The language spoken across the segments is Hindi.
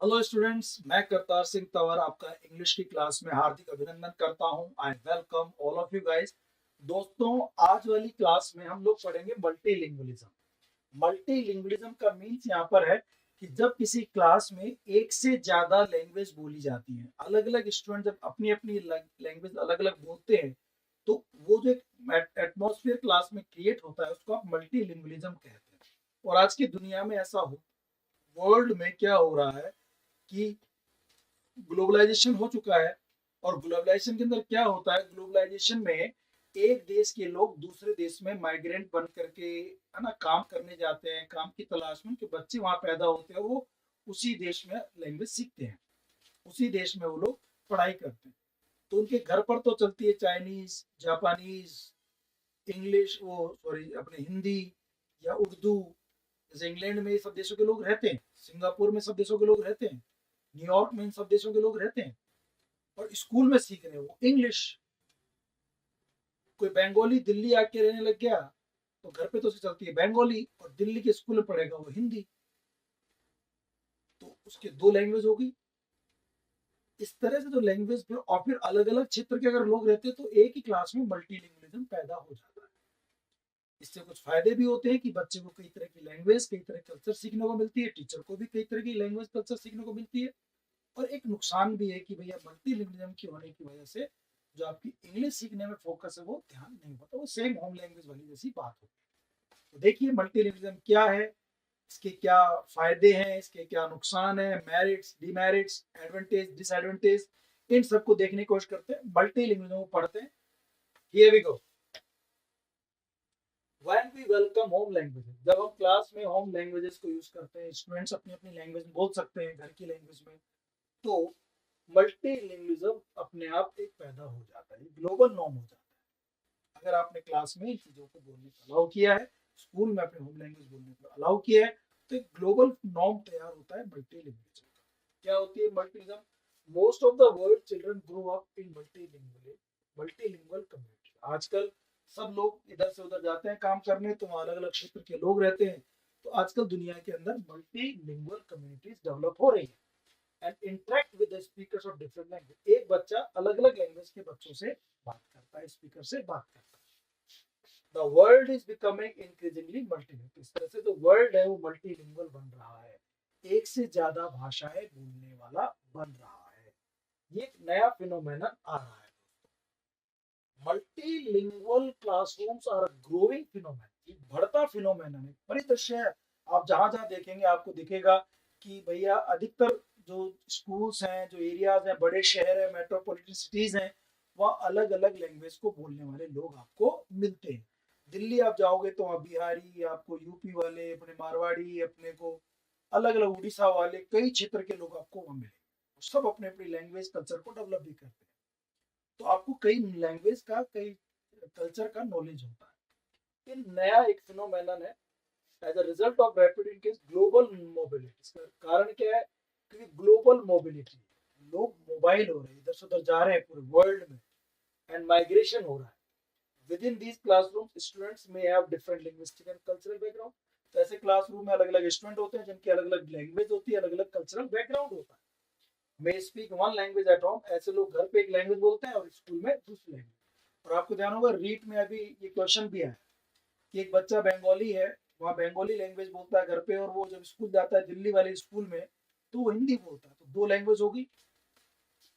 हेलो स्टूडेंट्स, मैं करतार सिंह तंवर आपका इंग्लिश की क्लास में हार्दिक अभिनंदन करता हूं। I welcome all of you guys. दोस्तों, आज वाली क्लास में हम लोग पढ़ेंगे मल्टीलिंगुअलिज्म। मल्टीलिंगुअलिज्म का मीन्स यहाँ पर है कि जब किसी क्लास में एक से ज्यादा लैंग्वेज बोली जाती है, अलग अलग स्टूडेंट जब अपनी अपनी लैंग्वेज अलग अलग बोलते हैं, तो वो जो एक एटमॉस्फेयर क्लास में क्रिएट होता है उसको आप मल्टीलिंगुअलिज्म कहते हैं। और आज की दुनिया में ऐसा हो, वर्ल्ड में क्या हो रहा है कि ग्लोबलाइजेशन हो चुका है। और ग्लोबलाइजेशन के अंदर क्या होता है, ग्लोबलाइजेशन में एक देश के लोग दूसरे देश में माइग्रेंट बन करके है ना काम करने जाते हैं, काम की तलाश में उनके बच्चे वहां पैदा होते हैं, वो उसी देश में लैंग्वेज सीखते हैं, उसी देश में वो लोग पढ़ाई करते हैं। तो उनके घर पर तो चलती है चाइनीज, जापानीज, इंग्लिश, वो सॉरी अपने हिंदी या उर्दू। जैसे इंग्लैंड में ये सब देशों के लोग रहते हैं, सिंगापुर में सब देशों के लोग रहते हैं, न्यूयॉर्क में इन सब देशों के लोग रहते हैं। और स्कूल में सीख रहे हैं वो इंग्लिश। कोई बंगाली दिल्ली आके रहने लग गया तो घर पे तो उसे चलती है बंगाली, और दिल्ली के स्कूल में पढ़ेगा वो हिंदी। तो उसके दो लैंग्वेज हो गई। इस तरह से जो लैंग्वेज पे और फिर अलग अलग क्षेत्र के अगर लोग रहते हैं तो एक ही क्लास में मल्टीलिंगुअलिज्म पैदा हो जाता है। इससे कुछ फायदे भी होते हैं कि बच्चे को कई तरह की लैंग्वेज, कई तरह कल्चर सीखने को मिलती है, टीचर को भी कई तरह की लैंग्वेज कल्चर सीखने को मिलती है। और एक नुकसान भी है कि भैया मल्टीलिंगुअलिज्म की होने की वजह से जो आपकी इंग्लिश सीखने में फोकस है वो ध्यान नहीं होता, वो सेम होम लैंग्वेज वाली जैसी बात होती है। तो देखिए मल्टीलिंगुअलिज्म क्या है, इसके क्या फायदे हैं, इसके क्या नुकसान है, मेरिट्स, डिमेरिट्स, एडवांटेज, डिसएडवांटेज, इन सबको देखने की कोशिश करते हैं, मल्टीलिंगुअलिज्म को पढ़ते हैं। Here we go. When we welcome home languages, जब हम क्लास में होम लैंग्वेजेस को यूज करते हैं, स्टूडेंट्स अपनी अपनी लैंग्वेज में बोल सकते हैं, घर की लैंग्वेज में, तो मल्टीलिंगुअलिज्म अपने आप एक पैदा हो जाता है, ग्लोबल नॉर्म हो जाता है। अगर आपने क्लास में इन चीजों को बोलने का अलाउ किया है, स्कूल में अपने होम लैंग्वेज बोलने का अलाउ किया है, तो एक ग्लोबल नॉर्म तैयार होता है मल्टीलिंगुअलिज्म का। क्या होती है multilingualism? Most of the world children grow up in multilingual community. आजकल सब लोग इधर से उधर जाते हैं काम करने, तो वहाँ अलग अलग क्षेत्र के लोग रहते हैं। तो आजकल दुनिया के अंदर मल्टीलिंगुअल कम्युनिटीज डेवलप हो रही है and interact with the speakers of different language. एक बच्चा अलग अलग लैंग्वेज के बच्चों से बात करता है, स्पीकर से बात करता है। The world is becoming increasingly multilingual. इस तरह से जो वर्ल्ड है वो मल्टीलिंगुअल बन रहा है, एक से ज्यादा भाषाएं बोलने वाला बन रहा है। ये एक नया फिनोमेनन आ रहा है। Multilingual classrooms are growing phenomenon, एक बढ़ता फिनोमेनन है, परिदृश्य है। आप जहां जहां देखेंगे आपको दिखेगा कि भैया अधिकतर जो स्कूल्स हैं, जो एरियाज हैं, बड़े शहर हैं, मेट्रोपॉलिटन सिटीज हैं, वहाँ अलग अलग लैंग्वेज को बोलने वाले लोग आपको मिलते हैं। दिल्ली आप जाओगे तो वहाँ बिहारी, आपको यूपी वाले, अपने मारवाड़ी, अपने को अलग अलग उड़ीसा वाले, कई क्षेत्र के लोग आपको वहाँ मिलेंगे। सब अपने अपनी लैंग्वेज कल्चर को डेवलप भी करते हैं। तो आपको कई लैंग्वेज का, कई कल्चर का नॉलेज होता है। ये नया एक फिनोमेनन है as a result of rapid increase global mobility. इसका कारण क्या है? क्योंकि ग्लोबल मोबिलिटी, लोग मोबाइल हो रहे हैं, इधर से उधर जा रहे हैं पूरे वर्ल्ड में, एंड माइग्रेशन हो रहा है। Within these classrooms students में have different linguistic and cultural background. तो ऐसे क्लासरूम में अलग अलग स्टूडेंट होते हैं जिनकी अलग अलग लैंग्वेज होती है, अलग अलग कल्चरल बैकग्राउंड होता है। मे speak one language at home, ऐसे लोग घर पे एक लैंग्वेज बोलते हैं और स्कूल में दूसरी लैंग्वेज। और आपको ध्यान होगा रीट में अभी ये क्वेश्चन भी है कि एक बच्चा बंगाली है, वहाँ बंगाली लैंग्वेज बोलता है घर पे, और वो जब स्कूल जाता है दिल्ली वाले स्कूल में तो वो हिंदी बोलता है। तो दो लैंग्वेज होगी,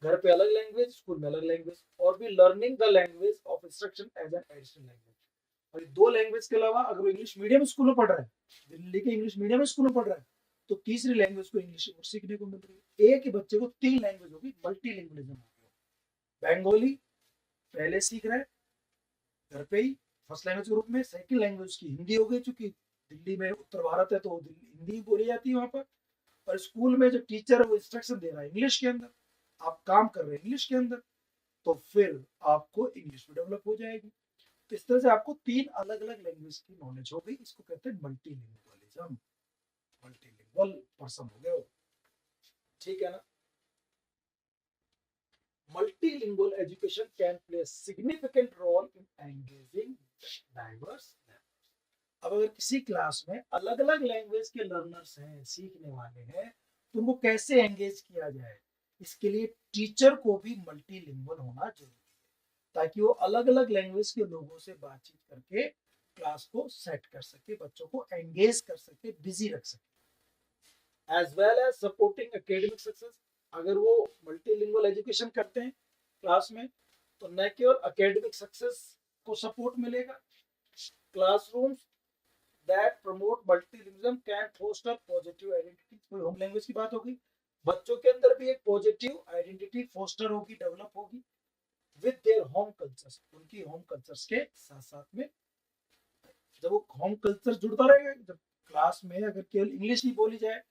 घर पे अलग लैंग्वेज, स्कूल में अलग लैंग्वेज। और भी learning the language of instruction as an additional language. और दो लैंग्वेज के अलावा अगर वो इंग्लिश मीडियम स्कूल में पढ़ रहा है, दिल्ली के इंग्लिश मीडियम स्कूल में पढ़ रहा है, तो तीसरी लैंग्वेज को इंग्लिश सीखने को मिल रही है। एक ही बच्चे को तीन लैंग्वेज होगी, मल्टीलिंगुअलिज्म हो गया। बंगाली पहले सीख रहा है घर पे ही फर्स्ट लैंग्वेज के रूप में, सेकंड लैंग्वेज की हिंदी हो गई, चूंकि दिल्ली में उत्तर भारत है तो हिंदी बोली जाती है वहां पर। और स्कूल में जो टीचर है वो इंस्ट्रक्शन दे रहा है इंग्लिश के अंदर, आप काम कर रहे हैं इंग्लिश के अंदर, तो फिर आपको इंग्लिश भी डेवलप हो जाएगी। तो इस तरह से आपको तीन अलग अलग लैंग्वेज की नॉलेज हो गई। इसको कहते हैं मल्टीलिंगुअलिज्म, मल्टीलिंगुअल पर्सन हो गए हो। ठीक है ना? Multilingual education can play a significant role in engaging diverse learners. अब अगर किसी क्लास में अलग अलग लैंग्वेज के लर्नर्स हैं, सीखने वाले हैं, तो उनको कैसे एंगेज किया जाए, इसके लिए टीचर को भी मल्टीलिंगुअल होना जरूरी है, ताकि वो अलग अलग लैंग्वेज के लोगों से बातचीत करके क्लास को सेट कर सके, बच्चों को एंगेज कर सके, बिजी रख सके, as well as supporting academic success. अगर वो मल्टीलिंगुअल एजुकेशन करते हैं क्लास में, तो न केवल एकेडमिक सक्सेस को सपोर्ट मिलेगा, classrooms that promote multilingualism can foster positive identity. कोई होम लैंग्वेज की बात होगी, बच्चों के अंदर भी एक पॉजिटिव आइडेंटिटी फोस्टर होगी, डेवलप होगी विद देयर होम कल्चर्स, उनकी होम कल्चर्स के साथ साथ में। जब वो होम कल्चर जुड़ता रहेगा, जब क्लास में अगर केवल इंग्लिश ही बोली जाए,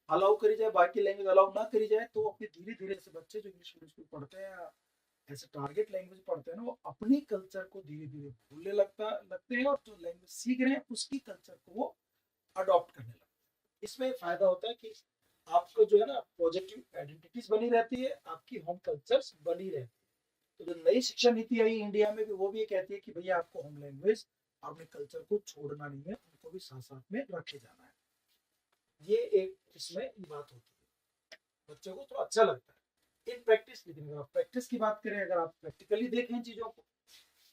अलाउ करी जाए, बाकी लैंग्वेज अलाउ ना करी जाए, तो फिर धीरे धीरे से बच्चे जो इंग्लिश मीडियम स्कूल पढ़ते हैं, ऐसे टारगेट लैंग्वेज पढ़ते हैं ना, वो अपनी कल्चर को धीरे धीरे भूलने लगते हैं, और जो लैंग्वेज सीख रहे हैं उसकी कल्चर को वो अडॉप्ट करने लगते हैं। इसमें फायदा होता है कि आपको जो है ना पॉजिटिव आइडेंटिटीज बनी रहती है, आपकी होम कल्चर्स बनी रहती है। तो जो नई शिक्षा नीति आई इंडिया में भी, वो भी ये कहती है कि भैया आपको होम लैंग्वेज और अपने कल्चर को छोड़ना नहीं है, उनको भी साथ साथ में रखे जाना है। ये एक इसमें बात होती है, बच्चों को तो अच्छा लगता है इन प्रैक्टिस। लेकिन अगर आप प्रैक्टिस की बात करें, अगर आप प्रैक्टिकली देखें चीजों को,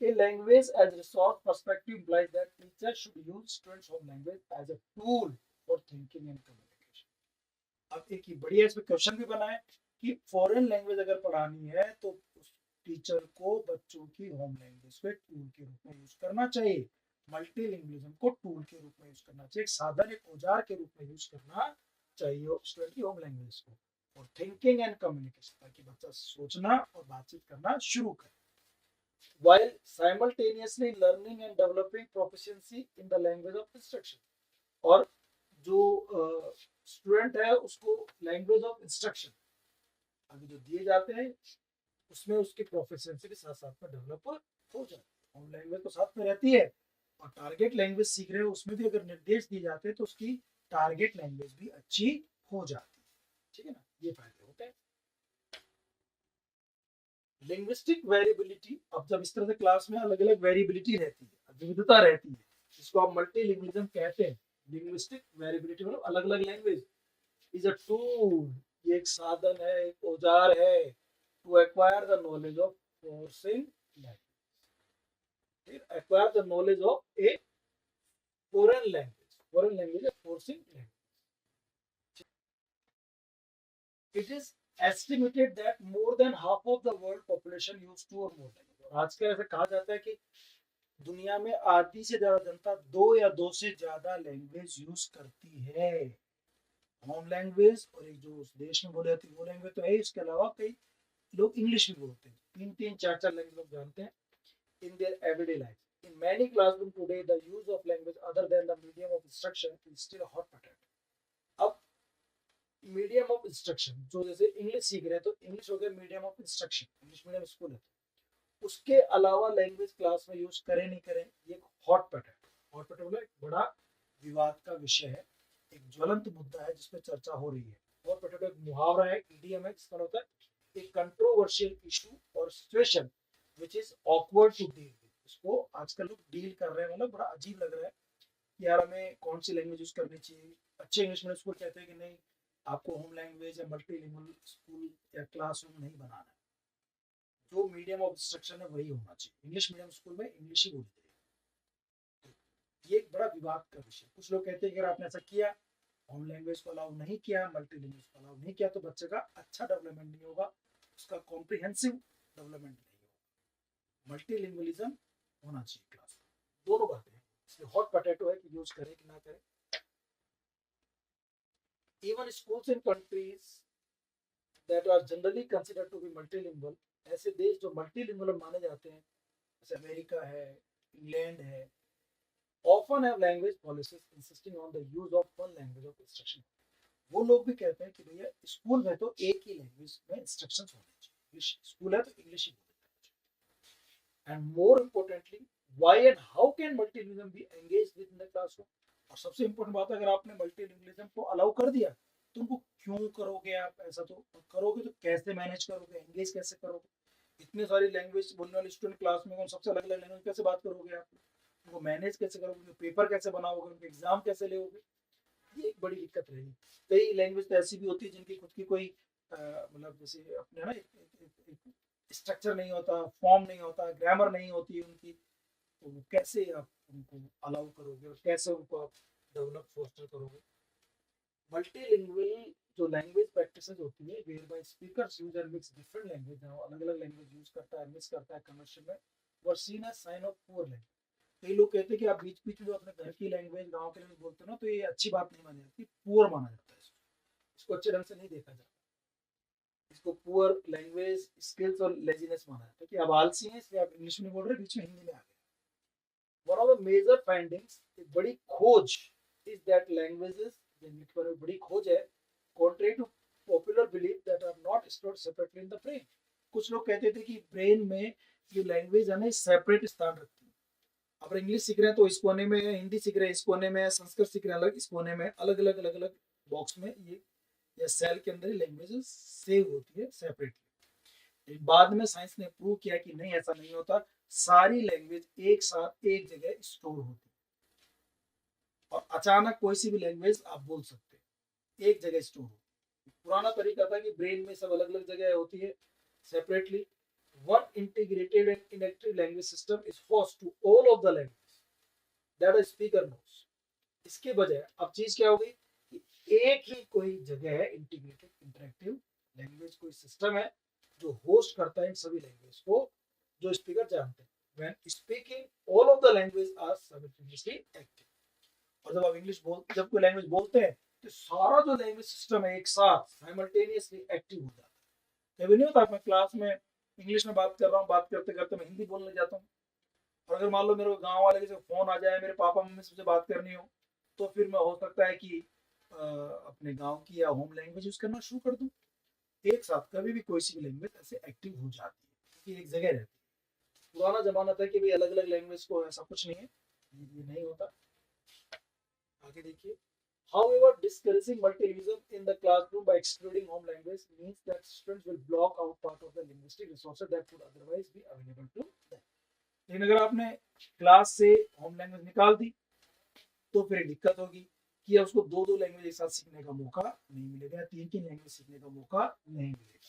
a language as resource perspective implies that teachers should use students' home language as a tool for thinking and communication. अब एक ही बढ़िया इसमें क्वेश्चन भी बना है कि फॉरेन लैंग्वेज अगर पढ़ानी है तो उस टीचर को बच्चों की होम लैंग्वेज को टूल के रूप में यूज करना चाहिए, मल्टीलिंगुअलिज्म को टूल के रूप में यूज करना चाहिए, एक साधन, एक औजार के रूप में यूज करना चाहिए स्टूडेंट की होम लैंग्वेज को, और थिंकिंग एंड कम्युनिकेशन, ताकि बच्चा सोचना और बातचीत करना शुरू करे, while simultaneously learning and developing proficiency in the language of instruction। और जो स्टूडेंट है उसको लैंग्वेज ऑफ इंस्ट्रक्शन अभी जो दिए जाते हैं, उसमें उसकी प्रोफिशिएंसी भी साथ साथ में डेवलप हो जाती है। होम लैंग्वेज तो साथ में रहती है, और टारगेट लैंग्वेज सीख रहे हो उसमें भी अगर निर्देश दिए जाते हैं, तो उसकी टारगेट लैंग्वेज भी अच्छी हो जाती है। ठीक है ना, ये फायदे होते हैं। लिंग्विस्टिक वेरिएबिलिटी, अब जब इस तरह से क्लास में अलग अलग वेरिएबिलिटी रहती है, विविधता रहती है, जिसको आप मल्टीलिंग्विज्म कहते हैं। लिंग्विस्टिक वेरिएबिलिटी मतलब अलग अलग लैंग्वेज इज अ टूल, ये एक साधन है, एक औजार है, to acquire the knowledge of forcing language, acquire the knowledge of a foreign language, foreign language है forcing language. It is estimated that more than half of the world population use two or more languages। आजकल ऐसा कहा जाता है कि दुनिया में आधी से ज्यादा जनता दो या दो से ज्यादा लैंग्वेज यूज करती है। होम लैंग्वेज और एक जो उस देश में बोली जाती है वो लैंग्वेज तो है, इसके अलावा कई लोग इंग्लिश भी बोलते हैं, तीन तीन चार चार लैंग्वेज लोग जानते हैं in their everyday life. In many classrooms today, the use of language other than the medium of instruction is still a hot potato। अब मीडियम ऑफ इंस्ट्रक्शन, जो जैसे इंग्लिश सीख रहे हैं तो इंग्लिश हो गया medium of instruction, English medium school है, उसके अलावा लैंग्वेज क्लास में यूज करें नहीं करें, ये हॉट पोटैटो, हॉट पोटैटो एक बड़ा विवाद का विषय है, एक ज्वलंत मुद्दा है जिसपे चर्चा हो रही है। हॉट पोटैटो एक मुहावरा है, इडियम है, जिसका होता है एक कंट्रोवर्शियल इशू और situation which is awkward to deal with. इसको आजकल लोग डील कर रहे हैं, मतलब बड़ा अजीब लग रहा है कि यार हमें कौन सी लैंग्वेज यूज करनी चाहिए। अच्छे इंग्लिश मीडियम स्कूल कहते हैं कि नहीं, आपको होम लैंग्वेज या मल्टीलिंगुअल स्कूल या क्लासरूम नहीं बनाना है, जो मीडियम ऑफ इंस्ट्रक्शन है वही होना चाहिए, इंग्लिश मीडियम स्कूल में इंग्लिश ही बोली जाएगी। तो ये एक बड़ा विवाद का विषय। कुछ लोग कहते हैं कि अगर आपने ऐसा किया, होम लैंग्वेज को अलाउ नहीं किया, मल्टीलिंगुअल को अलाउ नहीं किया, तो बच्चे का अच्छा डेवलपमेंट नहीं होगा, उसका कॉम्प्रिहेंसिव डेवलपमेंट नहीं होगा। मल्टीलिंगुअलिज्म होना चाहिए क्लास में, दोनों बातें हैं, इसलिए हॉट पोटैटो है कि यूज करें कि ना करें। Even schools in countries that are generally considered to be multilingual, ऐसे देश जो मल्टीलिंगुअल माने जाते हैं, जैसे अमेरिका है, इंग्लैंड है, often have language policies insisting on the use of one language of instruction। वो लोग भी कहते हैं कि भैया स्कूल में तो एक ही लैंग्वेज में इंस्ट्रक्शंस होने चाहिए, स्कूल है तो इंग्लिश ही बोलना चाहिए। And more importantly, why and how can multilingualism be engaged within the classroom. और सबसे इम्पोर्टेंट बात है, अगर आपने मल्टीलिंगुअलिज्म को अलाउ कर दिया, तो उनको क्यों करोगे आप, ऐसा तो करोगे तो कैसे मैनेज करोगे, एंगेज कैसे करोगे। इतनी सारी लैंग्वेज बोलने वाले स्टूडेंट क्लास में, सबसे अलग अलग लैंग्वेज कैसे बात करोगे आप, उनको मैनेज कैसे करोगे, पेपर कैसे बनाओगे, उनके एग्जाम कैसे लोगे। ये एक बड़ी दिक्कत रहेगी। कई लैंग्वेज तो ऐसी भी होती है जिनकी खुद की कोई मतलब जैसे अपने ना एक स्ट्रक्चर नहीं होता, फॉर्म नहीं होता, ग्रामर नहीं होती है उनकी, तो वो कैसे आप उनको अलाउ करोगे और कैसे उनको आप डेवलप फोस्टर करोगे? मल्टीलिंगुअल जो लैंग्वेज प्रैक्टिसेस होती है whereby speakers use and mix different language, अलग अलग लैंग्वेज यूज करता है, मिक्स करता है कन्वर्सेशन में, are seen as sign of poor language. कई लोग कहते हैं कि आप बीच बीच में जो अपने घर की लैंग्वेज, गांव की लैंग्वेज बोलते हो ना, तो ये अच्छी बात नहीं मानी जाती, पुअर माना जाता है इसको अच्छे ढंग से नहीं देखा जाता, इसको पुअर लैंग्वेज स्किल्स और लेजीनेस माना जाता है कि आप आलसी हैं इसलिए आप इंग्लिश में बोल रहे हैं, बीच में हिंदी में आ गए। One of the major findings, एक बड़ी खोज, इज दैट लैंग्वेजेस, जिनके बारे में बड़ी खोज है, contrary to popular belief that are not stored separately in the brain। कुछ लोग कहते थे कि ब्रेन में जो लैंग्वेज है ना सेपरेट स्थान रखती है। आप इंग्लिश सीख रहे हैं तो इस कोने में है, हिंदी सीख रहे हैं इस कोने में है, संस्कृत सीख रहे हैं अलग इस कोने में, अलग अलग अलग अलग बॉक्स में ये या सेल के अंदर लैंग्वेजेस सेव होती है सेपरेटली। बाद में साइंस ने प्रूव किया कि नहीं, ऐसा नहीं होता, सारी लैंग्वेज एक साथ एक जगह स्टोर होती है और अचानक कोई सी भी लैंग्वेज आप बोल सकते हैं, एक जगह स्टोर होती है। पुराना तरीका था कि ब्रेन में सब अलग अलग जगह होती है separately. One integrated and enactive language system is host to all of the language that a speaker knows. इसके बजाय अब चीज क्या हो गई कि एक ही कोई जगह है, इंटीग्रेटेड इंटरेक्टिव लैंग्वेज कोई सिस्टम है जो होस्ट करता है इन सभी लैंग्वेज को जो स्पीकर जानते हैं। When speaking all of the language are simultaneously active. और जब आप इंग्लिश जब कोई लैंग्वेज बोलते हैं तो सारा जो लैंग्वेज सिस्टम है एक साथ साइमल्टेनियसली एक्टिव हो जाता है। कभी नहीं होता मैं क्लास में इंग्लिश में बात कर रहा हूँ, बात करते करते मैं हिंदी बोलने जाता हूँ, और अगर मान लो मेरे गांव वाले के फोन आ जाए, मेरे पापा मम्मी से बात करनी हो, तो फिर मैं हो सकता है कि अपने गांव की या होम लैंग्वेज यूज करना शुरू कर दूं। एक साथ कभी भी कोई सी भी लैंग्वेज ऐसे एक्टिव हो जाती है क्योंकि एक जगह रहती है। पुराना जमाना था कि भाई अलग अलग लैंग्वेज को, ऐसा कुछ नहीं है, ये नहीं होता। आगे देखिए, however, discouraging multilingualism in the classroom by excluding home language means that students will block out part of the linguistic resources that would otherwise be available to them। लेकिन अगर आपने क्लास से होम लैंग्वेज निकाल दी तो फिर दिक्कत होगी कि उसको दो दो लैंग्वेज एक साथ सीखने का मौका नहीं मिलेगा, तीन तीन लैंग्वेज सीखने का मौका नहीं मिलेगा,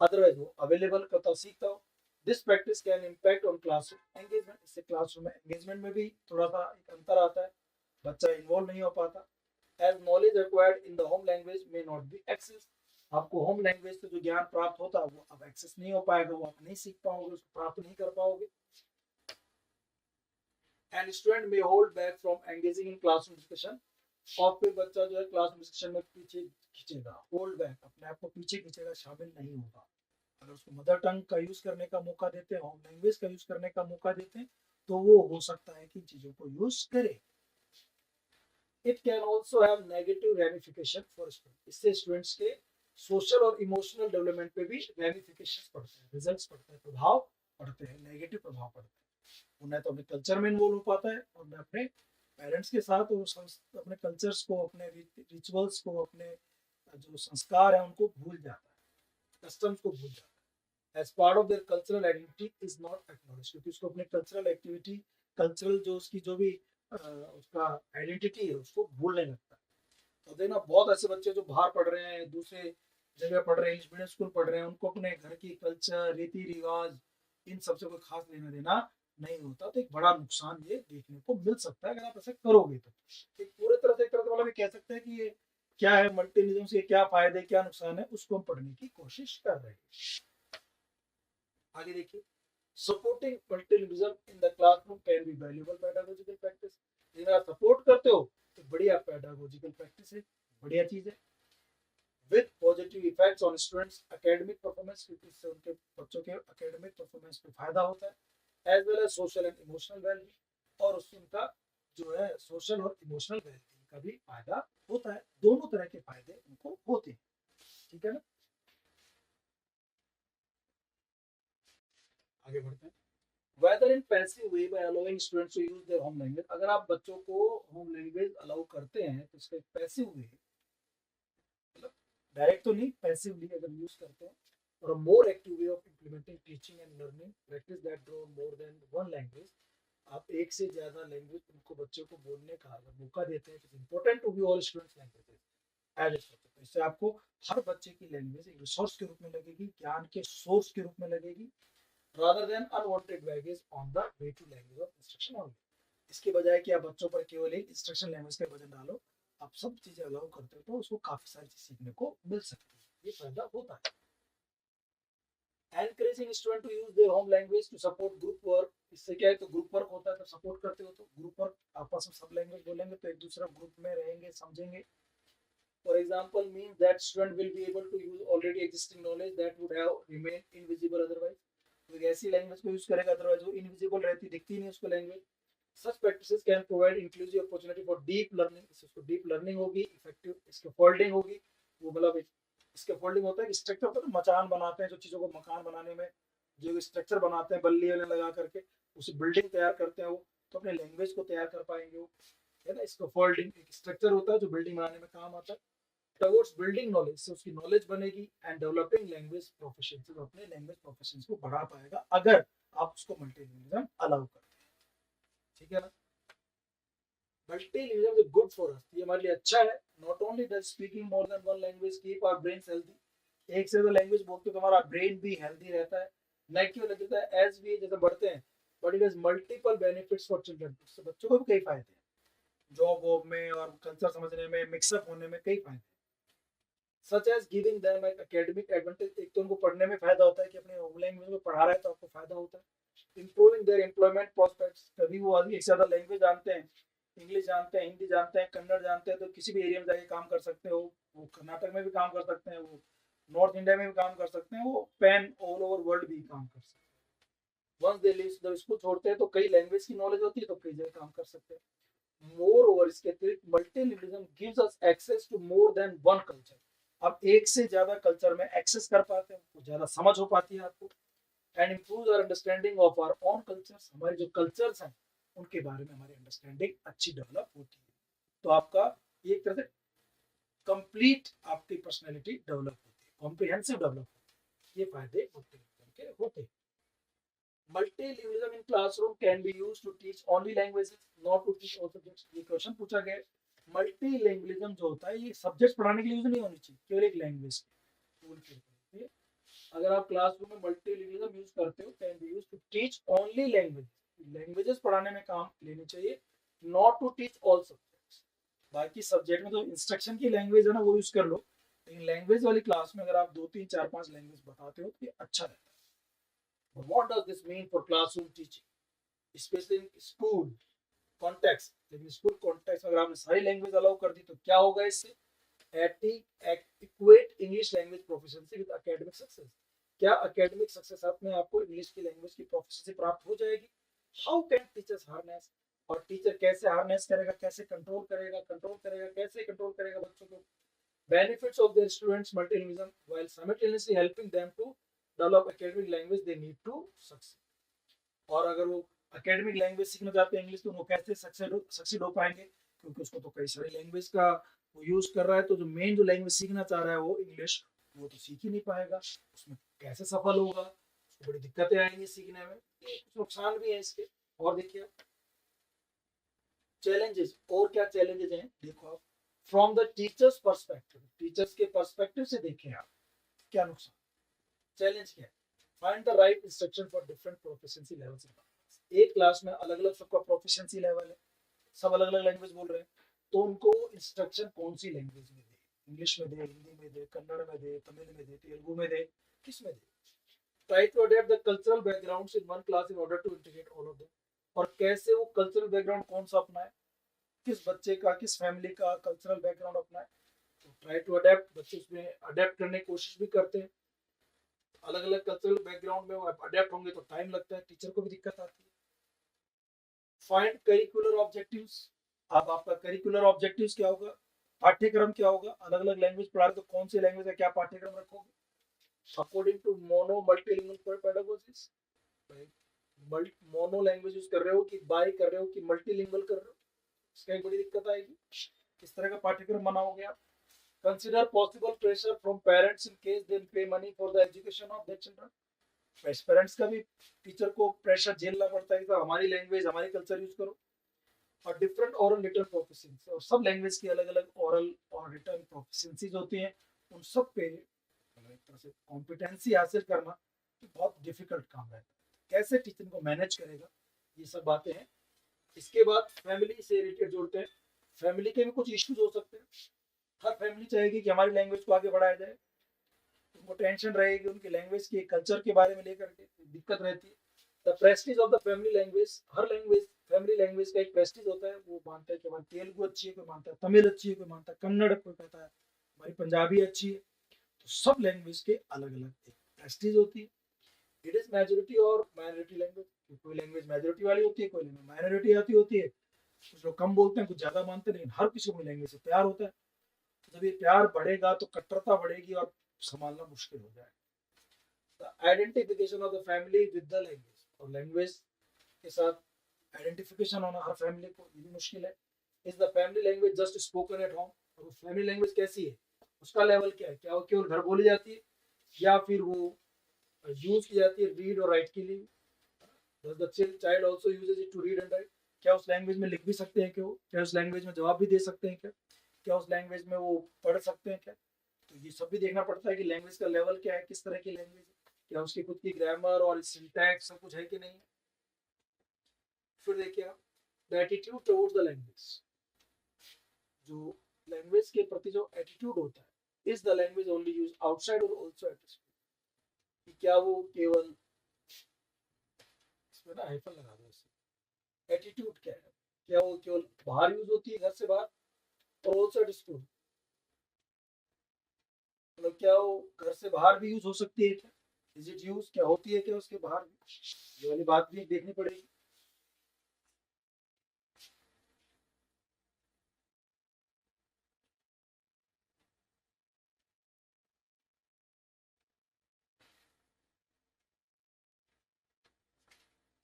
अदरवाइज वो अवेलेबल करता सीखता हो। This practice can impact on classroom engagement. इससे क्लासरूम में एंगेजमेंट में भी थोड़ा सा एक अंतर आता है, बच्चा इन्वॉल्व नहीं हो पाता। As knowledge acquired in the home language may not be access. आपको होम लैंग्वेज से जो ज्ञान प्राप्त होता है वो अब एक्सेस नहीं हो पाएगा, वो आप नहीं सीख पाओगे, उसको प्राप्त नहीं कर पाओगे। And student may hold back from engaging in classroom discussion. और फिर बच्चा जो है क्लासरूम डिस्कशन में पीछे खींचेगा, होल्ड बैक, अपने आप को पीछे खींचेगा, शामिल नहीं होगा। अगर उसको मदर टंग का यूज करने का मौका देते हैं, होम लैंग्वेज का यूज करने का मौका देते हैं, तो वो हो सकता है कि चीजों को यूज करे। It can also have negative ramification for student. इससे स्टूडेंट्स के सोशल और इमोशनल डेवलपमेंट पे भी रेमिफिकेशन पड़ते हैं, रिजल्ट्स पड़ते हैं, प्रभाव पड़ते हैं, नेगेटिव प्रभाव पड़ते हैं। वो न तो अपने कल्चर में इन्वॉल्व हो पाता है और न अपने पेरेंट्स के साथ, और अपने कल्चर्स को, अपने रिचुअल्स को, अपने जो संस्कार है उनको भूल जाता है, कस्टम्स को भूल जाता है। As part of their cultural identity is not acknowledge, क्योंकि उसको अपने कल्चरल एक्टिविटी, कल्चरल जो उसकी जो भी उसका आइडेंटिटी है उसको भूलने लगता है। तो देखना बहुत ऐसे बच्चे जो बाहर पढ़ रहे हैं, दूसरे जगह पढ़ रहे हैं, इंग्लिश मीडियम स्कूल पढ़ रहे हैं, उनको अपने घर की कल्चर, रीति रिवाज, इन सबसे कोई खास लेना देना नहीं होता। तो एक बड़ा नुकसान ये देखने को मिल सकता है अगर आप ऐसा करोगे तो। एक पूरे तरह से एक तरह से मतलब कह सकते हैं कि ये क्या है मल्टीलिंगुअलिज्म से, क्या फायदे क्या नुकसान है, उसको हम पढ़ने की कोशिश कर रहे हैं। आगे देखिए, supporting multilingualism in the classroom can be valuable pedagogical practice. यदि आप सपोर्ट करते हो तो बढ़िया पेडागोजिकल प्रैक्टिस है, बढ़िया चीज है। With positive effects on students academic performance, क्योंकि इससे उनके बच्चों के एकेडमिक परफॉर्मेंस पे फायदा होता है, as well as social and emotional wellbeing, और उससे उनका जो है सोशल और इमोशनल वेलबींग का भी फायदा होता है। दोनों तरह के फायदे उनको होते हैं, ठीक है ना। आगे बढ़ते हैं। Whether in passive way by allowing students to use their home language, अगर आप बच्चों को होम लैंग्वेज अलाउ करते हैं तो इसका पैसिव वे, मतलब डायरेक्ट तो नहीं, पैसिवली अगर यूज करते हैं, और a more active way of implementing teaching and learning practice that draw more than one language, आप एक से ज्यादा लैंग्वेज उनको बच्चों को बोलने का अगर मौका देते हैं, it's important to be all students languages as a subject. तो इससे आपको हर बच्चे की लैंग्वेज एक रिसोर्स के रूप में लगेगी, ज्ञान के सोर्स के रूप में लगेगी, rather than unwanted baggage on the way to language of instruction only। इसके बजाय कि आप बच्चों पर केवल एक इंस्ट्रक्शन लैंग्वेज का वजन डालो, आप सब चीजें अलाउ करते हो तो उसको काफी सारी चीज सीखने को मिल सकती है, ये फायदा होता है। Encouraging student to use their home language to support group work. इससे क्या है, तो ग्रुप वर्क होता है तो सपोर्ट करते हो, तो ग्रुप वर्क आपस में सब लैंग्वेज बोलेंगे तो एक दूसरा ग्रुप में रहेंगे, समझेंगे। For example, means that student will be able to use already existing knowledge that would have remained invisible otherwise। तो एक ऐसी लैंग्वेज को यूज करेगा अदरवाइज वो इनविजिबल रहती, दिखती नहीं उसको language. Such practices can provide inclusive opportunity for deep learning. इसको डीप लर्निंग होगी, इफेक्टिव स्कैफोल्डिंग होगी। वो मतलब स्कैफोल्डिंग होता है कि स्ट्रक्चर होता है ना, मचान बनाते हैं जो चीजों को मकान बनाने में जो स्ट्रक्चर बनाते हैं बल्ली वाले लगा करके, उसे बिल्डिंग तैयार करते हैं वो, तो अपने लैंग्वेज को तैयार कर पाएंगे वो, है ना। स्कैफोल्डिंग एक स्ट्रक्चर होता है जो बिल्डिंग बनाने में काम आता है। टवर्ड्स बिल्डिंग नॉलेज, से उसकी नॉलेज बनेगी एंड डेवलपिंग लैंग्वेज प्रोफिशिएंसी, तो अपने लैंग्वेज प्रोफिशिएंसी को बढ़ा पाएगा अगर आप उसको मल्टीलिंगुअलिज्म अलाउ करते हैं, ठीक है ना। Multilingualism is good for us, ये हमारे लिए अच्छा है। Not only does speaking more than one language keep our brains healthy. एक से ज्यादा लैंग्वेज बोलते तो हमारा ब्रेन भी हेल्दी रहता है, न केवल रहता है एज वी जैसे बढ़ते हैं, but it has multiple benefits for children. उससे बच्चों को भी कई फायदे हैं, जॉब वॉब में और कल्चर समझने में, मिक्सअप होने में कई फायदे, such as giving them academic advantage. एक तो उनको पढ़ने में फायदा होता है कि अपने होम लैंग्वेज में पढ़ा रहा है तो आपको फायदा होता है। इंप्रूविंग देयर एम्प्लॉयमेंट प्रोस्पेक्ट्स, कभी वो आगे एक से ज्यादा लैंग्वेज जानते हैं, इंग्लिश जानते हैं, हिंदी जानते हैं, कन्नड़ जानते हैं, तो किसी भी एरिया में जाके काम कर सकते हो। वो कर्नाटक में भी काम कर सकते हैं, वो नॉर्थ इंडिया में भी काम कर सकते हैं, वो पैन ऑल ओवर वर्ल्ड भी काम कर सकते हैं। वंस दे लीव, जब स्कूल छोड़ते हैं तो कई लैंग्वेज की नॉलेज होती है तो कई जगह काम कर सकते हैं। मोर ओवर, इसके अतिरिक्त multilingualism gives us access to more than one culture. आप एक से ज्यादा कल्चर में एक्सेस कर पाते हैं, तो ज्यादा समझ हो पाती है आपको। And improve our understanding of our own cultures, हमारे जो कल्चर्स हैं उनके बारे में हमारी अंडरस्टैंडिंग अच्छी डेवलप होती है। तो आपका एक तरह से कंप्लीट आपकी पर्सनैलिटी डेवलप होती है, कॉम्प्रिहेंसिव डेवलप होती है। ये फायदे मल्टीलिंगुअलिज्म के होते हैं। Multilingualism in classroom can be used to teach only languages, not to teach all subjects। ये क्वेश्चन पूछा गया है। मल्टीलिंगुअलिज्म जो होता है ये सब्जेक्ट्स पढ़ाने के लिए यूज नहीं होनी चाहिए, केवल एक लैंग्वेज के लिए। अगर आप क्लासरूम में मल्टीलिंगुअलिज्म यूज करते हो, can be used to teach only language, languages पढ़ाने में काम लेनी चाहिए, not to teach all subjects. बाकी सब्जेक्ट में तो इंस्ट्रक्शन की लैंग्वेज है ना वो यूज कर लो, लेकिन लैंग्वेज वाली क्लास में अगर आप 2 3 4 5 लैंग्वेज बताते हो तो ये अच्छा रहता है। But what does this mean for classroom teaching, especially in school context? लेकिन स्कूल कॉन्टेक्स्ट में अगर आपने सारी लैंग्वेज अलाउ कर दी तो क्या होगा इससे? Equate English language proficiency with academic success. क्या एकेडमिक सक्सेस में आपको इंग्लिश की लैंग्वेज की प्रोफिशिएंसी प्राप्त हो जाएगी? हाउ कैन टीचर्स हार्नेस, और टीचर कैसे हार्नेस करेगा, कैसे कैसे कंट्रोल करेगा बच्चों को? Benefits of their students multilingualism while simultaneously helping them to develop academic language they need to succeed। और अगर वो एकेडमिक लैंग्वेज सीखना चाहते हैं इंग्लिश, तो वो कैसे सक्सीड हो पाएंगे? क्योंकि उसको तो कई सारी लैंग्वेज का वो यूज कर रहा है, तो जो मेन जो लैंग्वेज सीखना चाह रहा है वो इंग्लिश, वो तो सीख ही नहीं पाएगा। उसमें कैसे सफल होगा? उसको बड़ी दिक्कतें आएंगी सीखने में, कुछ नुकसान भी है इसके। और देखिए चैलेंजेस, और क्या चैलेंजेस हैं देखो आप। From the teachers perspective, teachers के पर्सपेक्टिव से देखें आप, क्या नुकसान, चैलेंज क्या है? Find the right instruction for different proficiency levels in class. एक क्लास में अलग अलग सबका प्रोफिशिएंसी लेवल है, सब अलग अलग लैंग्वेज बोल रहे हैं, तो उनको इंस्ट्रक्शन कौन सी लैंग्वेज में दे? इंग्लिश में दे, हिंदी में दे, कन्नड़ में दे, तमिल में दे, तेलुगु में दे, किस में दे? Try to adapt the cultural backgrounds in one class in order to integrate all of them. और कैसे वो कल्चरल बैकग्राउंड कौन सा अपनाए, किस बच्चे का, किस फैमिली का कल्चरल बैकग्राउंड अपनाए, तो ट्राई टू अडेप्ट, बच्चे उसमें अडेप्ट करने की कोशिश भी करते हैं। अलग अलग कल्चरल बैकग्राउंड में वो अडेप्ट होंगे तो टाइम लगता है, टीचर को भी दिक्कत आती है। Find curricular objectives. अब आपका करिकुलर ऑब्जेक्टिव्स क्या होगा, पाठ्यक्रम क्या होगा? अलग अलग लैंग्वेज पढ़ा रहे तो कौन सी लैंग्वेज है, क्या पाठ्यक्रम रखोगे according to mono multilingual pedagogies? Mono language use कर रहे हो कि बाई कर रहे हो कि मल्टीलिंगुअल कर रहे हो, इसका एक बड़ी दिक्कत आएगी। किस तरह का पाठ्यक्रम बनाओगे आप? Consider possible pressure from parents in case they pay money for the education of their children. Parents का भी टीचर को प्रेशर झेलना पड़ता है कि हमारी लैंग्वेज हमारी कल्चर यूज करो। और डिफरेंट ओरल रिटन प्रोफिशिएंसी, और सब लैंग्वेज की अलग अलग ओरल और रिटन प्रोफिशिएंसीज होती हैं। उन सब पे एक तरह से कॉम्पिटेंसी हासिल करना बहुत डिफिकल्ट काम रहता है। कैसे टीचर को मैनेज करेगा, ये सब बातें हैं। इसके बाद फैमिली से रिलेटेड जोड़ते हैं। फैमिली के भी कुछ इश्यूज हो सकते हैं। हर फैमिली चाहेगी कि हमारी लैंग्वेज को आगे बढ़ाया जाए, उनको टेंशन रहेगी उनकी लैंग्वेज के कल्चर के बारे में लेकर के दिक्कत रहती है। The Prestige of the family language, her language family language का एक प्रेस्टीज होता है। वो मानता है कि हमारी तेलुगु अच्छी है, कोई मानता है तमिल अच्छी है, कोई मानता है कन्नड़, कोई कहता है हमारी पंजाबी अच्छी है। तो सब लैंग्वेज के अलग अलग एक प्रेस्टीज होती है। इट इज मेजोरिटी और माइनॉरिटी लैंग्वेज, कोई लैंग्वेज मेजोरिटी वाली होती है, कोई लैंग्वेज माइनॉरिटी आती होती है। कुछ लोग कम बोलते हैं, कुछ ज्यादा मानते हैं, लेकिन हर किसी को लैंग्वेज से प्यार होता है। तो जब ये प्यार बढ़ेगा तो कट्टरता बढ़ेगी और संभालना मुश्किल हो जाएगा। The identification of the family with the language, और लैंग्वेज के साथ आइडेंटिफिकेशन होना हर फैमिली को ये भी मुश्किल है। Is the family language just spoken at home, और वो फैमिली लैंग्वेज कैसी है, उसका लेवल क्या है, क्या वो केवल घर बोली जाती है या फिर वो यूज की जाती है रीड और राइट के लिए। does the child also uses it to read and write, क्या उस लैंग्वेज में लिख भी सकते हैं, क्या उस लैंग्वेज में जवाब भी दे सकते हैं, क्या उस लैंग्वेज में वो पढ़ सकते हैं क्या। तो ये सब भी देखना पड़ता है कि लैंग्वेज का लेवल क्या है, किस तरह की लैंग्वेज है, क्या उसकी खुद की ग्रामर और सिंटैक्स सब कुछ है कि नहीं। फिर देखिए the attitude towards the language, जो लैंग्वेज के प्रति जो एटीट्यूड होता है। Is the language only use outside और आल्सो एट स्कूल, क्या वो केवल, इसमें ना हाइफन लगा दो इससे, एटीट्यूड क्या है, क्या वो केवल बाहर यूज होती है घर से बाहर और आल्सो एट स्कूल, मतलब क्या वो घर से बाहर भी यूज हो सकती है क्या, इज इट यूज, क्या होती है क्या उसके बाहर भी, ये वाली बात भी देखनी पड़ेगी।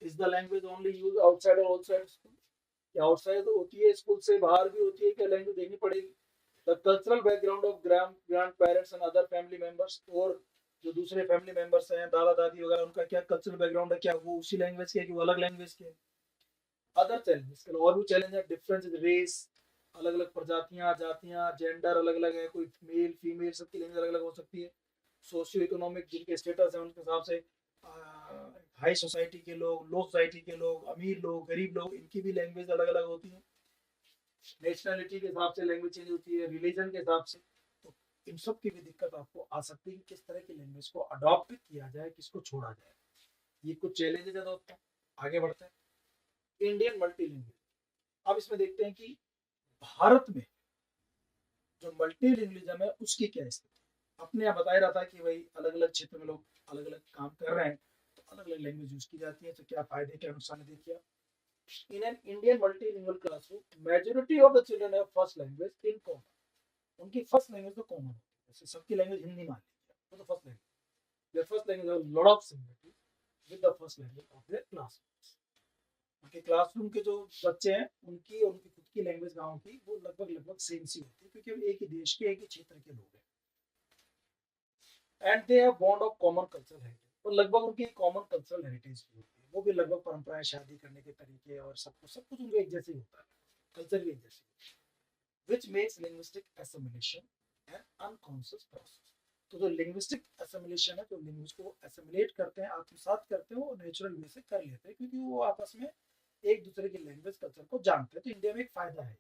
Is the language only use outside और आल्सो एट स्कूल, क्या आउटसाइड तो होती है स्कूल से बाहर भी होती है क्या, लैंग्वेज देखनी पड़ेगी। The cultural background of grand parents and other family members, और जो दूसरे फैमिली मेंबर्स हैं दादा दादी वगैरह, उनका क्या कल्चरल बैकग्राउंड है, क्या वो उसी लैंग्वेज के है कि वो अलग लैंग्वेज के है। अदर चैलेंजेस, और भी चैलेंज है, डिफरेंस इन रेस, अलग अलग प्रजातियां जातियां जेंडर अलग अलग है, कोई मेल फीमेल सबकी लैंग्वेज अलग अलग हो सकती है। सोशियो इकोनॉमिक जिनके स्टेटस है उनके हिसाब से, हाई सोसाइटी के लोग, लो सोसाइटी के लोग, अमीर लोग, गरीब लोग, इनकी भी लैंग्वेज अलग अलग होती है। नेशनलिटी के हिसाब से लैंग्वेज चेंज होती है, रिलीजन के हिसाब से। तो इन सब की भी दिक्कत आपको आ सकती है कि किस तरह की लैंग्वेज को अडॉप्ट किया जाए, किसको छोड़ा जाए। ये कुछ चैलेंजेस है दोस्तों। आगे बढ़ते हैं, इंडियन मल्टीलिंगुअल। अब इसमें देखते हैं कि भारत में जो मल्टीलिंगुअलिज्म है उसकी क्या स्थिति। अपने यहाँ बताया रहा था कि भाई अलग अलग क्षेत्र में लोग अलग अलग काम कर रहे हैं, तो अलग अलग लैंग्वेज यूज की जाती है, तो क्या फायदे क्या नुकसान है देखिए। In an Indian multilingual classroom majority of the children have first language in common, उनकी फर्स्ट लैंग्वेज तो कॉमन होती है, जैसे सबकी लैंग्वेज हिंदी मान लीजिए, वो तो first language, their first language have a lot of similarity with the first language of their classmates। उनके क्लासरूम के जो बच्चे हैं उनकी और उनकी खुद की लैंग्वेज गांव की वो लगभग लगभग सेम सी होती है, क्योंकि वो एक ही देश के एक ही क्षेत्र के लोग हैं। And they have bond of common cultural heritage, और लगभग उनकी कॉमन कल्चरल हेरिटेज भी होती है, वो भी लगभग परंपराएं, शादी करने के तरीके और सब कुछ उनका एक जैसे ही होता है, कल्चर भी एक जैसे, which makes linguistic assimilation an unconscious process। तो जो लिंग्विस्टिक एसिमिलेशन है, जो लैंग्वेज को एसिमिलेट करते हैं, आत्मसात करते हैं, वो नेचुरल वे से कर लेते हैं, क्योंकि वो आपस में एक दूसरे की लैंग्वेज कल्चर को जानते हैं। तो इंडिया में एक फायदा है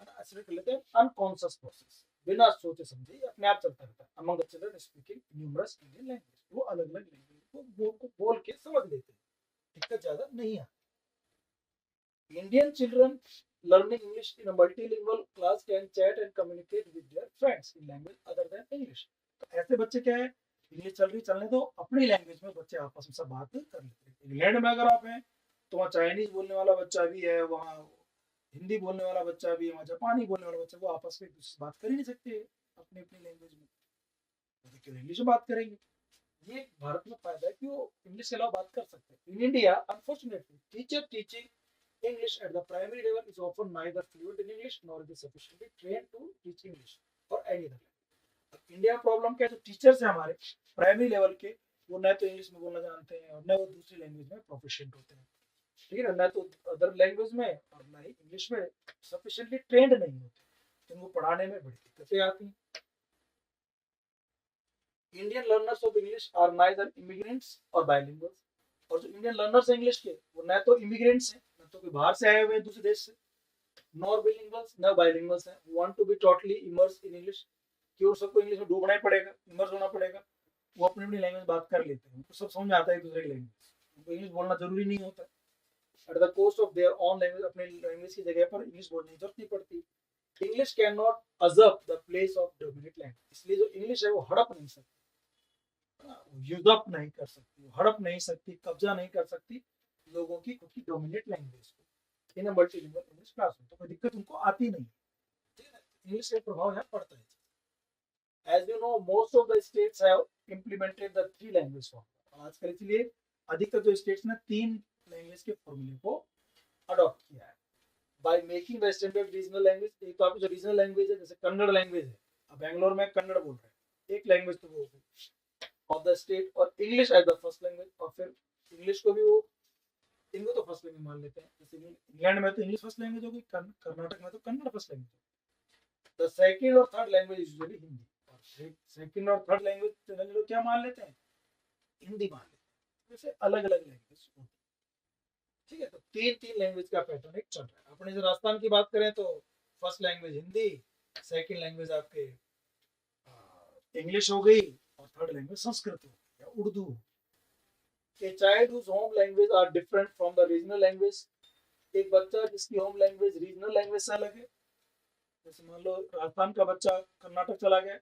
ना, एसिमिलेट कर लेते हैं अनकॉन्शियस प्रोसेस, बिना सोचे समझे अपने आप चलता रहता है। Among the children speaking numerous Indian language, वो अलग अलग लैंग्वेज को बोल के समझ लेते हैं, दिक्कत ज्यादा नहीं आती। Indian children learning English in a multilingual class can chat and communicate with their friends in language other than English। तो ऐसे बच्चे क्या है, इंग्लिश चल रही चलने दो, अपनी लैंग्वेज में बच्चे आपस में सब बात कर लेते हैं। इंग्लैंड में अगर आप हैं तो वहाँ चाइनीज बोलने वाला बच्चा भी है, वहाँ हिंदी बोलने वाला बच्चा भी है, वहाँ जापानी बोलने वाला बच्चा, वो आपस में बात कर ही नहीं सकते अपनी अपनी लैंग्वेज में, तो क्यों इंग्लिश में बात करेंगे। ये भारत में फायदा है कि वो इंग्लिश के अलावा बात कर सकते हैं। In India unfortunately teacher teaching English at the primary level is often neither fluent in English nor is sufficiently trained to teach English or any other language। India में प्रॉब्लम क्या है, जो टीचर्स हैं हमारे प्राइमरी लेवल के, वो न तो इंग्लिश में बोलना जानते हैं और न वो दूसरी लैंग्वेज में प्रोफिशिएंट होते हैं, ठीक है ना, न तो अदर लैंग्वेज में और ना ही इंग्लिश में सफिशिएंटली ट्रेंड नहीं होते, तो उनको पढ़ाने में बड़ी दिक्कतें आती हैं। Indian learners of English are neither immigrants और बाइलिंगुअल्स, और जो इंडियन लर्नर्स हैं इंग्लिश के वो न तो इमिग्रेंट्स हैं, न तो कोई बाहर से आए हुए हैं दूसरे देश से, नॉर बिलिंगुअल्स न बाइलिंगुअल्स हैं, want to be totally immerse in English, कि वो सबको इंग्लिश में डूबना ही पड़ेगा, इमर्स होना पड़ेगा। वो अपनी अपनी लैंग्वेज बात कर लेते हैं, उनको सब समझ में आता है दूसरे की लैंग्वेज, उनको इंग्लिश बोलना जरूरी नहीं होता, at the cost of their own language, अपनी लैंग्वेज की जगह पर इंग्लिश बोलने की जरूरत नहीं पड़ती। English can not usurp the place of dominate language, इसलिए जो इंग्लिश है वो हड़प नहीं सकती, यूजअप नहीं कर सकती, वो हड़प नहीं सकती, कब्जा नहीं कर सकती लोगों की खुद की डोमिनेट लैंग्वेज को इन मल्टीलिंगुअल इंग्लिश क्लासरूम, तो कोई दिक्कत उनको आती नहीं, ठीक है। इंग्लिश का प्रभाव यहाँ पड़ता है। As you know, most of the states have implemented the three language formula। आजकल इसलिए अधिकतर जो स्टेट्स ने तीन लैंग्वेज के फॉर्मूले को अडॉप्ट किया है। By making the standard regional language, एक तो आपकी जो रीजनल लैंग्वेज है जैसे कन्नड़ लैंग्वेज है, अब बैंगलोर में कन्नड़ बोल रहे हैं, एक लैंग्वेज तो वो ऑफ द स्टेट, और English as the first language, और फिर इंग्लिश को भी वो इनको तो फर्स्ट लैंग्वेज मान लेते हैं, जैसे इंग्लैंड में तो इंग्लिश फर्स्ट लैंग्वेज होगी, कर्नाटक में तो Kannada first language. The second और third language is usually Hindi, second और थर्ड लैंग्वेज लोग क्या मान लेते हैं, हिंदी मान लेते हैं, जैसे अलग अलग लैंग्वेज, ठीक है। तो तीन तीन लैंग्वेज का पैटर्न एक चल रहा है। अपने जो राजस्थान की बात करें तो first language Hindi, second language आपके इंग्लिश हो गई, और थर्ड लैंग्वेज संस्कृत हो गई या Urdu. A child whose home language are different from the regional language, एक बच्चा जिसकी होम लैंग्वेज रीजनल लैंग्वेज से अलग है, जैसे मान लो राजस्थान का बच्चा कर्नाटक चला गया,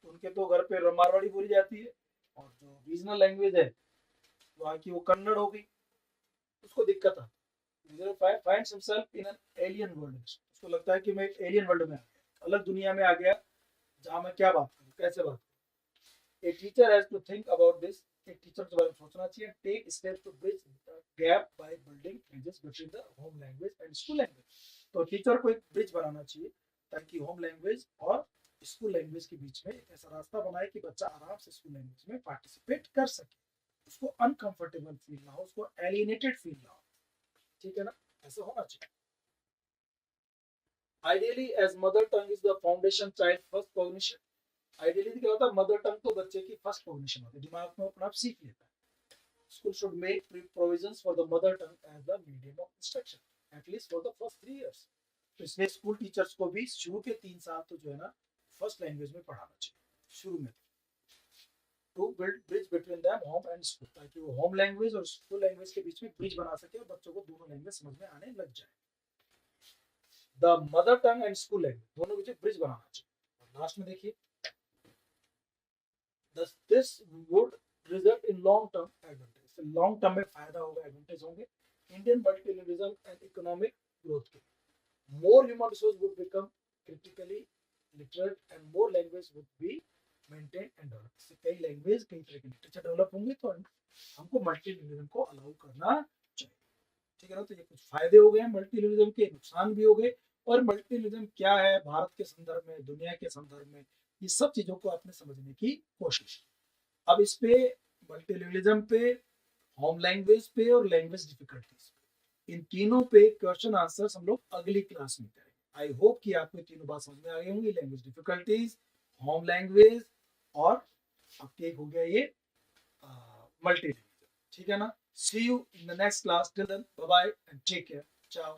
उनके तो घर पे मारवाड़ी बोली जाती है, और जो रीजनल लैंग्वेज है वहाँ की वो कन्नड़ हो गई, उसको दिक्कत आती है, finds himself in an alien world, उसको लगता है कि मैं एक एलियन वर्ल्ड में आ गया, अलग दुनिया में आ गया, जहाँ मैं क्या बात करूँ, कैसे बात करूँ। A teacher has to think about this, एक टीचर के बारे में सोचना चाहिए, take steps to bridge the gap by building bridges between the home language and school language, तो टीचर को एक ब्रिज बनाना चाहिए ताकि होम लैंग्वेज और स्कूल लैंग्वेज के बीच में एक ऐसा रास्ता बनाए कि बच्चा आराम से स्कूल लैंग्वेज में पार्टिसिपेट कर सके, उसको अनकंफर्टेबल फील ना हो, उसको एलिनेटेड फील ना हो, ठीक है ना, ऐसा होना चाहिए। Ideally as mother tongue is the foundation child first cognition, ideally क्या होता है, मदर टंग तो बच्चे की फर्स्ट कॉग्निशन होती है, दिमाग में अपना आप सीख लेता है। School should make provisions for the mother tongue as the medium of instruction at least for the first 3 years, तो इसलिए स्कूल टीचर्स को भी शुरू के 3 साल तो जो है ना फर्स्ट लैंग्वेज में पढ़ाना चाहिए शुरू में, to build bridge between them home and school, ताकि वो होम लैंग्वेज और स्कूल लैंग्वेज के बीच में ब्रिज बना सके और बच्चों को दोनों लैंग्वेज समझ में आने लग जाए। The mother tongue and school language दोनों के बीच ब्रिज बनाना चाहिए। और लास्ट में देखिए, this would result in long term advantage, so long term में फायदा होगा, एडवांटेज होंगे Indian multilingualism and economic growth के, more human resource would become critically literate and more language would be maintained and developed, इससे कई लैंग्वेज कई तरह के लिटरेचर डेवलप होंगे, तो हमको मल्टीलिंगुअलिज्म को अलाउ करना चाहिए, ठीक है ना। तो ये कुछ फायदे हो गए मल्टीलिंगुअलिज्म के, नुकसान भी हो गए, और मल्टीलिंगुअलिज्म क्या है भारत के संदर्भ में, दुनिया के संदर्भ में, ये सब चीजों को आपने समझने की कोशिश। अब इस पे मल्टीलिंगुअलिज्म पे, होम लैंग्वेज पे और लैंग्वेज डिफिकल्टीज पे, इन तीनों पे क्वेश्चन आंसर्स हम लोग अगली क्लास में करेंगे। आई होप कि आपको तीनों बात समझ में आ गई होंगी, लैंग्वेज डिफिकल्टीज, होम लैंग्वेज, और आपके एक हो गया ये मल्टीलिंगुअलिज्म, ठीक है ना। See you in the next class, till then bye bye and take care, चाओ।